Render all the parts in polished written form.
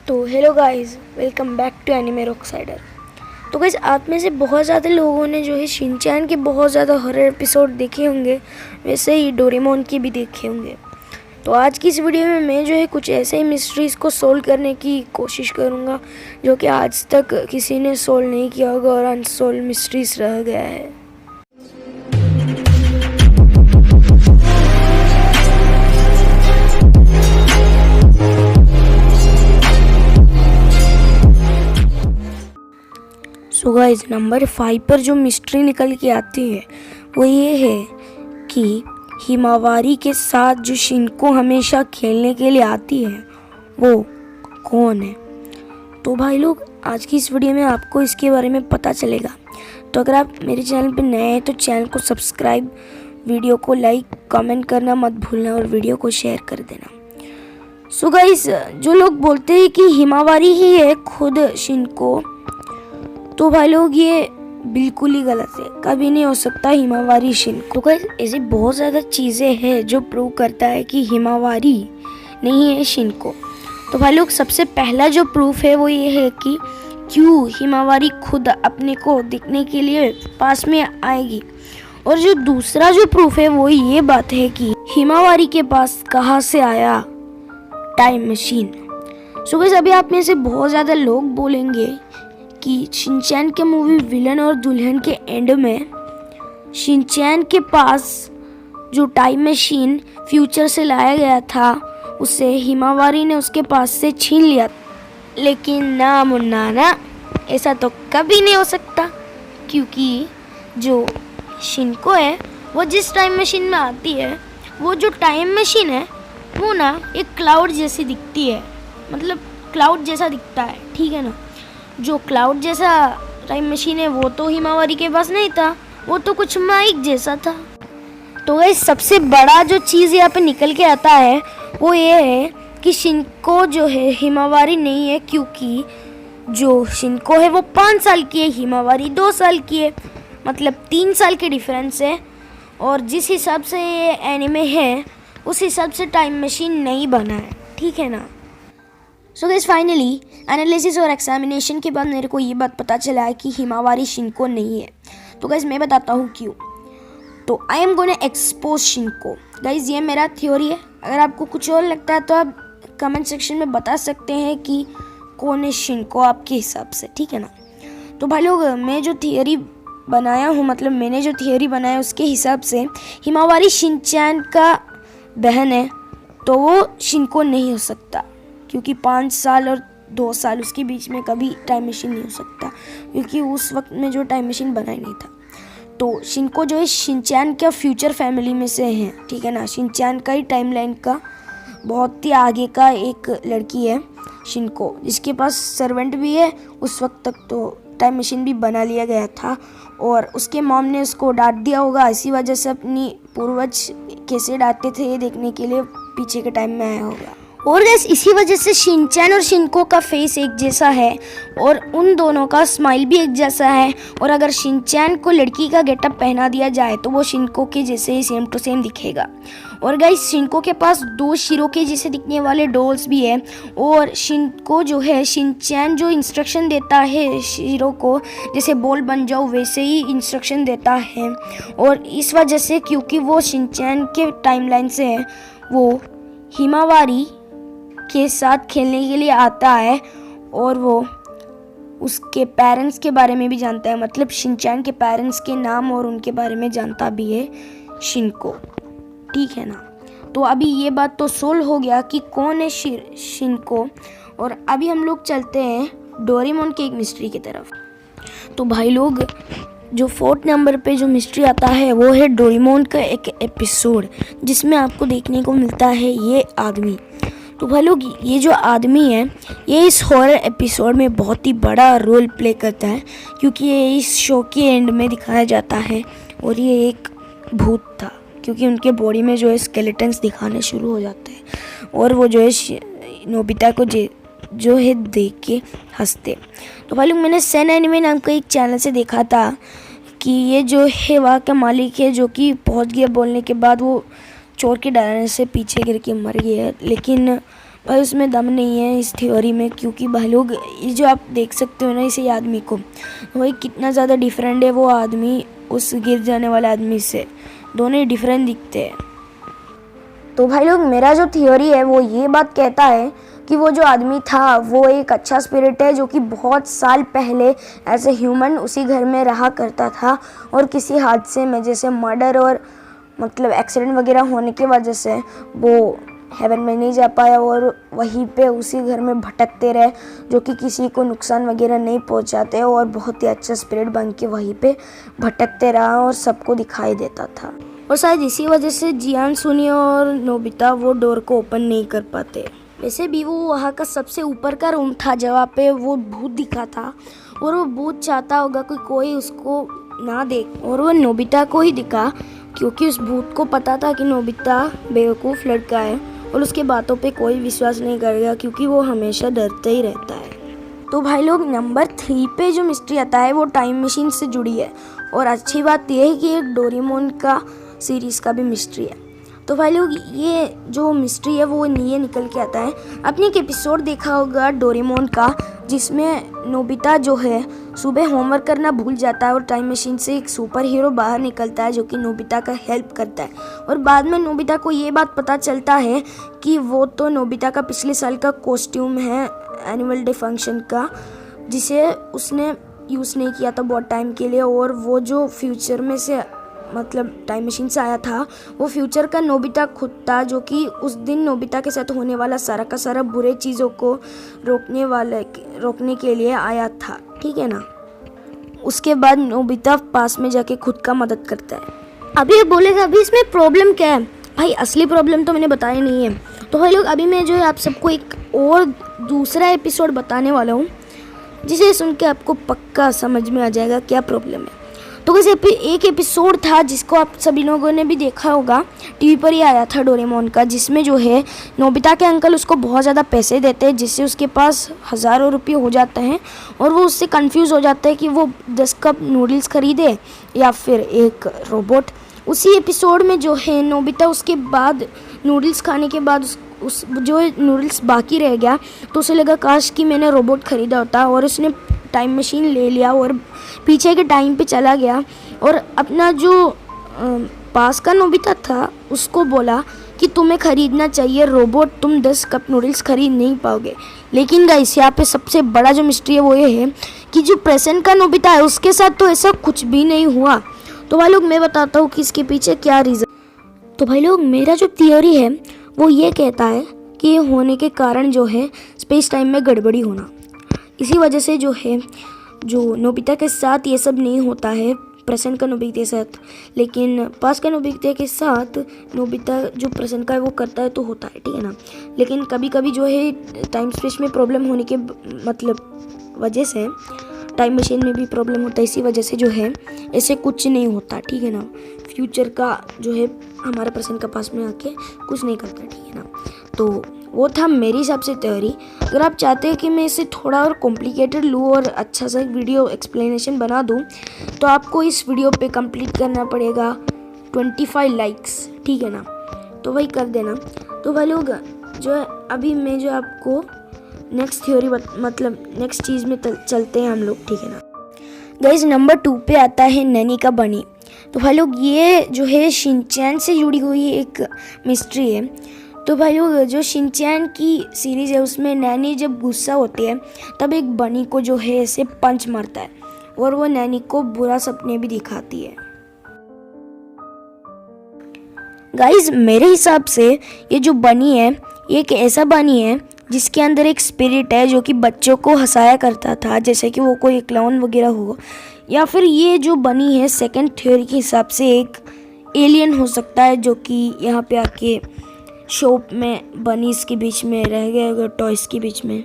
तो hello guys, welcome back to anime rocksider. तो guys, आप में से बहुत ज़्यादा लोगों ने जो है शिनचैन के बहुत ज़्यादा हॉरर एपिसोड देखे होंगे, वैसे ही डोरेमोन के भी देखे होंगे। तो आज की इस वीडियो में मैं जो है कुछ ऐसे ही मिस्ट्रीज़ को सोल्व करने की कोशिश करूँगा जो कि आज तक किसी ने सोल्व नहीं किया होगा और अनसोल्व मिस्ट्रीज़ रह गया है। सो गाइस, नंबर 5 पर जो मिस्ट्री निकल के आती है वो ये है कि हिमावारी के साथ जो शिनको हमेशा खेलने के लिए आती है वो कौन है। तो भाई लोग, आज की इस वीडियो में आपको इसके बारे में पता चलेगा। तो अगर आप मेरे चैनल पर नए हैं तो चैनल को सब्सक्राइब, वीडियो को लाइक, कमेंट करना मत भूलना और वीडियो को शेयर कर देना। सो गाइस, जो लोग बोलते हैं कि हिमावारी ही है खुद शिनको, तो भाई लोग ये बिल्कुल ही गलत है। कभी नहीं हो सकता हिमावारी शिनको। तो गाइस, ऐसी बहुत ज़्यादा चीज़ें हैं जो प्रूव करता है कि हिमावारी नहीं है शिनको। तो भाई लोग, सबसे पहला जो प्रूफ है वो ये है कि क्यों हिमावारी खुद अपने को दिखने के लिए पास में आएगी। और जो दूसरा जो प्रूफ है वो ये बात है कि हिमावारी के पास कहाँ से आया टाइम मशीन। सो गाइस, अभी आप में से बहुत ज़्यादा लोग बोलेंगे कि शिनचैन के मूवी विलन और दुल्हन के एंड में शिनचैन के पास जो टाइम मशीन फ्यूचर से लाया गया था उसे हिमावारी ने उसके पास से छीन लिया। लेकिन ना मुन्ना ना, ऐसा तो कभी नहीं हो सकता, क्योंकि जो शिनको है वो जिस टाइम मशीन में आती है, वो जो टाइम मशीन है वो ना एक क्लाउड जैसी दिखती है, मतलब क्लाउड जैसा दिखता है, ठीक है ना। जो क्लाउड जैसा टाइम मशीन है वो तो हिमावारी के पास नहीं था, वो तो कुछ माइक जैसा था। तो गाइस, सबसे बड़ा जो चीज़ यहाँ पे निकल के आता है वो ये है कि शिनको जो है हिमावारी नहीं है, क्योंकि जो शिनको है वो 5 साल की है, हिमावारी 2 साल की है, मतलब 3 साल के डिफरेंस है। और जिस हिसाब से ये एनिमे है उस हिसाब से टाइम मशीन नहीं बना है, ठीक है ना। सो गाइस, फाइनली एनालिसिस और एग्जामिनेशन के बाद मेरे को ये बात पता चला है कि हिमावारी शिनको नहीं है। तो गाइस, मैं बताता हूँ क्यों। तो I am gonna expose Shinko. Guys, ये मेरा थ्योरी है। अगर आपको कुछ और लगता है तो आप कमेंट सेक्शन में बता सकते हैं कि कौन है शिनको आपके हिसाब से, ठीक है ना। तो भाई लोग, मैं जो थियोरी बनाया हूँ, मतलब मैंने जो थियोरी बनाया उसके हिसाब से हिमावारी शिनचैन का बहन है, तो वो शिनको नहीं हो सकता, क्योंकि 5 साल और 2 साल उसके बीच में कभी टाइम मशीन नहीं हो सकता, क्योंकि उस वक्त में जो टाइम मशीन बना ही नहीं था। तो शिनको जो है शिनचैन का फ्यूचर फैमिली में से है, ठीक है ना। शिनचैन का ही टाइमलाइन का बहुत ही आगे का एक लड़की है शिनको, जिसके पास सर्वेंट भी है। उस वक्त तक तो टाइम मशीन भी बना लिया गया था और उसके मॉम ने उसको डांट दिया होगा, इसी वजह से अपनी पूर्वज कैसे डांटते थे ये देखने के लिए पीछे के टाइम में आया होगा। और गाइस, इसी वजह से शिनचैन और शिनको का फेस एक जैसा है और उन दोनों का स्माइल भी एक जैसा है। और अगर शिनचैन को लड़की का गेटअप पहना दिया जाए तो वो शिनको के जैसे ही सेम टू सेम दिखेगा। और गाइस, शिनको के पास 2 शिरो के जैसे दिखने वाले डॉल्स भी है। और शिनको जो है, शिनचैन जो इंस्ट्रक्शन देता है शिरो को, जैसे बॉल बन जाओ, वैसे ही इंस्ट्रक्शन देता है। और इस वजह से, क्योंकि वो शिनचैन के टाइमलाइन से है, वो हिमावारी के साथ खेलने के लिए आता है और वो उसके पेरेंट्स के बारे में भी जानता है, मतलब शिनचैन के पेरेंट्स के नाम और उनके बारे में जानता भी है शिनको, ठीक है ना। तो अभी ये बात तो सोल्व हो गया कि कौन है शिनको। और अभी हम लोग चलते हैं डोरेमोन के एक मिस्ट्री की तरफ। तो भाई लोग, जो 4th नंबर पे जो मिस्ट्री आता है वो है डोरेमोन का एक एपिसोड, जिसमें आपको देखने को मिलता है ये आदमी। तो भाई लोग, ये जो आदमी है ये इस हॉरर एपिसोड में बहुत ही बड़ा रोल प्ले करता है, क्योंकि ये इस शो के एंड में दिखाया जाता है। और ये एक भूत था, क्योंकि उनके बॉडी में जो है स्केलेटन्स दिखाने शुरू हो जाते हैं और वो जो है नोबिता को जो है देख के हंसते। तो भाई लोग, मैंने सेन एनिमे नाम का एक चैनल से देखा था कि ये जो है वहाँ का मालिक है, जो कि पहुँच गया बोलने के बाद वो चोर के डराने से पीछे गिर के मर गया है। लेकिन पर उसमें दम नहीं है इस थ्योरी में, क्योंकि भाई लोग ये जो आप देख सकते हो ना इसी आदमी को, वही कितना ज़्यादा डिफरेंट है वो आदमी उस गिर जाने वाले आदमी से, दोनों ही डिफरेंट दिखते हैं। तो भाई लोग मेरा जो थ्योरी है वो ये बात कहता है कि वो जो आदमी था वो एक अच्छा स्पिरिट है जो कि बहुत साल पहले एज ए ह्यूमन उसी घर में रहा करता था, और किसी हादसे में जैसे मर्डर और मतलब एक्सीडेंट वगैरह होने की वजह से वो हेवन में नहीं जा पाया और वहीं पे उसी घर में भटकते रहे, जो कि किसी को नुकसान वगैरह नहीं पहुंचाते और बहुत ही अच्छा स्पिरिट बन के वहीं पे भटकते रहा और सबको दिखाई देता था। और शायद इसी वजह से जियान, सुनी और नोबिता वो डोर को ओपन नहीं कर पाते। वैसे भी वो वहाँ का सबसे ऊपर का रूम था जहाँ पे वो भूत दिखा था, और वो भूत चाहता होगा कि कोई उसको ना देख, और वो नोबिता को ही दिखा, क्योंकि उस भूत को पता था कि नोबिता बेवकूफ़ लड़का है और उसके बातों पे कोई विश्वास नहीं करेगा, क्योंकि वो हमेशा डरते ही रहता है। तो भाई लोग नंबर 3 पे जो मिस्ट्री आता है वो टाइम मशीन से जुड़ी है, और अच्छी बात यह है कि एक डोरेमोन का सीरीज़ का भी मिस्ट्री है। तो भाई लोग ये जो मिस्ट्री है वो ये निकल के आता है, आपने एक एपिसोड देखा होगा डोरेमोन का जिसमें नोबिता जो है सुबह होमवर्क करना भूल जाता है और टाइम मशीन से एक सुपर हीरो बाहर निकलता है जो कि नोबिता का हेल्प करता है, और बाद में नोबिता को ये बात पता चलता है कि वो तो नोबिता का पिछले साल का कॉस्ट्यूम है एनुअल डे फंक्शन का, जिसे उसने यूज़ नहीं किया था बहुत टाइम के लिए, और वो जो फ्यूचर में से मतलब टाइम मशीन से आया था वो फ्यूचर का नोबिता खुद था, जो कि उस दिन नोबिता के साथ होने वाला सारा का सारा बुरे चीज़ों को रोकने के लिए आया था, ठीक है ना। उसके बाद नोबिता पास में जाके खुद का मदद करता है। अभी ये बोलेगा अभी इसमें प्रॉब्लम क्या है? भाई असली प्रॉब्लम तो मैंने बताया नहीं है। तो भाई लोग अभी मैं जो है आप सबको एक और दूसरा एपिसोड बताने वाला हूँ, जिसे सुन के आपको पक्का समझ में आ जाएगा क्या प्रॉब्लम है। तो वैसे एक एपिसोड था जिसको आप सभी लोगों ने भी देखा होगा, टीवी पर ही आया था डोरेमोन का, जिसमें जो है नोबिता के अंकल उसको बहुत ज़्यादा पैसे देते हैं जिससे उसके पास हज़ारों रुपये हो जाते हैं, और वो उससे कंफ्यूज हो जाता है कि वो 10 कप नूडल्स खरीदे या फिर एक रोबोट। उसी एपिसोड में जो है नोबिता उसके बाद नूडल्स खाने के बाद उस जो नूडल्स बाकी रह गया तो उसे लगा काश कि मैंने रोबोट ख़रीदा होता, और उसने टाइम मशीन ले लिया और पीछे के टाइम पे चला गया और अपना जो पास का नोबिता था उसको बोला कि तुम्हें ख़रीदना चाहिए रोबोट, तुम 10 कप नूडल्स खरीद नहीं पाओगे। लेकिन गाइस यहाँ पे सबसे बड़ा जो मिस्ट्री है वो ये है कि जो प्रेजेंट का नोबिता है उसके साथ तो ऐसा कुछ भी नहीं हुआ। तो भाई लोग मैं बताता हूँ कि इसके पीछे क्या रीज़न। तो भाई लोग मेरा जो थियोरी है वो ये कहता है कि ये होने के कारण जो है स्पेस टाइम में गड़बड़ी होना, इसी वजह से जो है जो नोबिता के साथ ये सब नहीं होता है प्रेजेंट का नोबिता के साथ, लेकिन पास का नोबिता के साथ नोबिता जो प्रेजेंट का है वो करता है तो होता है, ठीक है ना। लेकिन कभी कभी जो है टाइम स्पेस में प्रॉब्लम होने के मतलब वजह से टाइम मशीन में भी प्रॉब्लम होता है, इसी वजह से जो है ऐसे कुछ नहीं होता, ठीक है ना। फ्यूचर का जो है हमारे प्रेजेंट का पास में आके कुछ नहीं करता, ठीक है ना। तो वो था मेरी हिसाब से थ्योरी। अगर आप चाहते हैं कि मैं इसे थोड़ा और कॉम्प्लिकेटेड लूँ और अच्छा सा वीडियो एक्सप्लेनेशन बना दूँ तो आपको इस वीडियो पे कंप्लीट करना पड़ेगा 25 लाइक्स, ठीक है ना। तो वही कर देना। तो भाई लोग जो है अभी मैं जो आपको नेक्स्ट थ्योरी मतलब नेक्स्ट चीज़ में चलते हैं हम लोग, ठीक है ना। गाइस नंबर 2 पे आता है नैनी का बनी। तो भाई लोग ये जो है शिनचैन से जुड़ी हुई एक मिस्ट्री है। तो भाई लोग जो शिनचैन की सीरीज़ है उसमें नैनी जब गुस्सा होती है तब एक बनी को जो है ऐसे पंच मारता है और वो नैनी को बुरा सपने भी दिखाती है। गाइस मेरे हिसाब से ये जो बनी है ये एक ऐसा बनी है जिसके अंदर एक स्पिरिट है जो कि बच्चों को हंसाया करता था, जैसे कि वो कोई क्लाउन वगैरह हो, या फिर ये जो बनी है सेकंड थ्योरी के हिसाब से एक एलियन हो सकता है जो कि यहाँ पे आके शॉप में बनीज के बीच में रह गए अगर टॉयज़ के बीच में।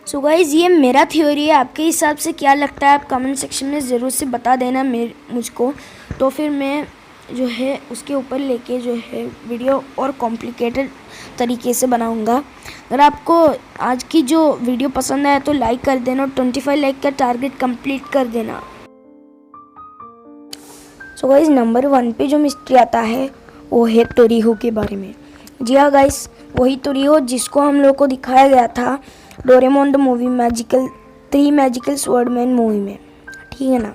सो गाइज ये मेरा थ्योरी है, आपके हिसाब से क्या लगता है आप कमेंट सेक्शन में ज़रूर से बता देना मुझको, तो फिर मैं जो है उसके ऊपर लेके जो है वीडियो और कॉम्प्लिकेटेड तरीके से बनाऊंगा। अगर आपको आज की जो वीडियो पसंद आया तो लाइक कर देना और 25 लाइक का टारगेट कंप्लीट कर देना। सो गाइज नंबर 1 पे जो मिस्ट्री आता है वो है टोरीहो के बारे में। जी हाँ गाइस, वही तोरियो जिसको हम लोग को दिखाया गया था Doraemon the movie three magical swordsman movie में, ठीक है ना।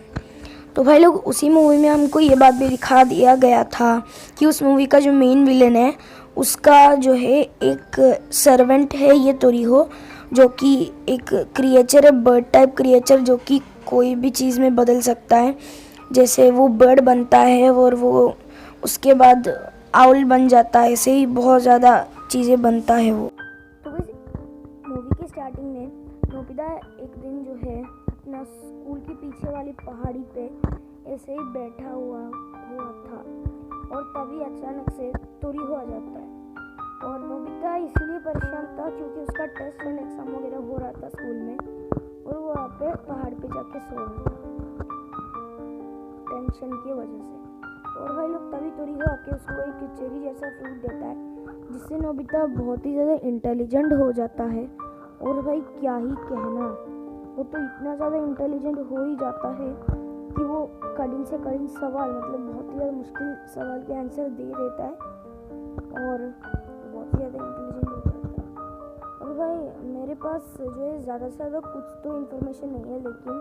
तो भाई लोग उसी मूवी में हमको ये बात भी दिखा दिया गया था कि उस मूवी का जो मेन विलन है उसका जो है एक सर्वेंट है ये तोरियो, जो कि एक क्रिएचर है, बर्ड टाइप क्रिएचर, जो कि कोई भी चीज़ में बदल सकता है। जैसे वो बर्ड बनता है और वो उसके बाद आउल बन जाता है, ऐसे ही बहुत ज़्यादा चीज़ें बनता है वो। तो बस मूवी की स्टार्टिंग में नोबिता एक दिन जो है अपना स्कूल के पीछे वाली पहाड़ी पे ऐसे ही बैठा हुआ था और तभी अचानक से तोरियो आ जाता है। और नोबिता इसलिए परेशान था क्योंकि उसका टेस्ट एंड एग्ज़ाम वगैरह हो रहा था स्कूल में और वो वहाँ पे पहाड़ पे जाके सो रहा था टेंशन की वजह से। और भाई लोग तभी तोरियो आके उसको एक चेरी जैसा फ्रूट देता है, जिससे नोबिता बहुत ही ज़्यादा इंटेलिजेंट हो जाता है। और भाई क्या ही कहना, वो तो इतना ज़्यादा इंटेलिजेंट हो ही जाता है कि वो कठिन से कठिन सवाल, मतलब बहुत ही ज़्यादा मुश्किल सवाल के आंसर दे देता है और बहुत ही ज़्यादा इंटेलिजेंट हो जाता है। और भाई मेरे पास जो है ज़्यादा से ज़्यादा कुछ तो इन्फॉर्मेशन नहीं है, लेकिन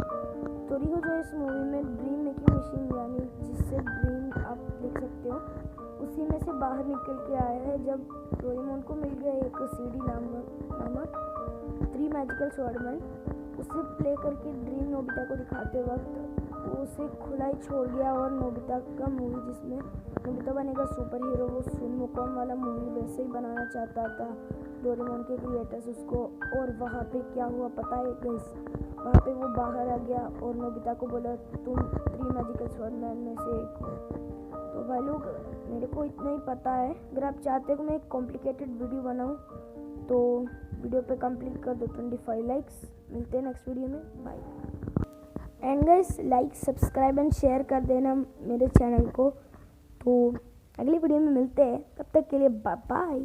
तोरियो जो है इस मूवी में ड्रीम मेकिंग मशीन, यानी जिससे ड्रीम आप देख सकते हो, उसी में से बाहर निकल के आया है। जब डोरेमोन को मिल गया एक सीडी नामक थ्री मैजिकल स्वॉर्डमैन, उसे प्ले करके ड्रीम नोबिता को दिखाते वक्त वो उसे खुला ही छोड़ गया। और नोबिता का मूवी जिसमें नोबिता बनेगा सुपर हीरो, वो सुनमोकॉन वाला मूवी वैसे ही बनाना चाहता था डोरेमोन के क्रिएटर्स उसको। और वहाँ पे क्या हुआ पता है गाइस, वहाँ पे वो बाहर आ गया और नोबिता को बोला तुम थ्री मैजिकल स्वॉर्डमैन में से एक हो। तो भाई लोग मेरे को इतना ही पता है, अगर आप चाहते हो कि मैं एक कॉम्प्लिकेटेड वीडियो बनाऊँ तो वीडियो पे कंप्लीट कर दो 25 लाइक्स। मिलते हैं नेक्स्ट वीडियो में, bye. And guys like subscribe and share कर देना मेरे चैनल को। तो अगली वीडियो में मिलते हैं, तब तक के लिए बाय बाय।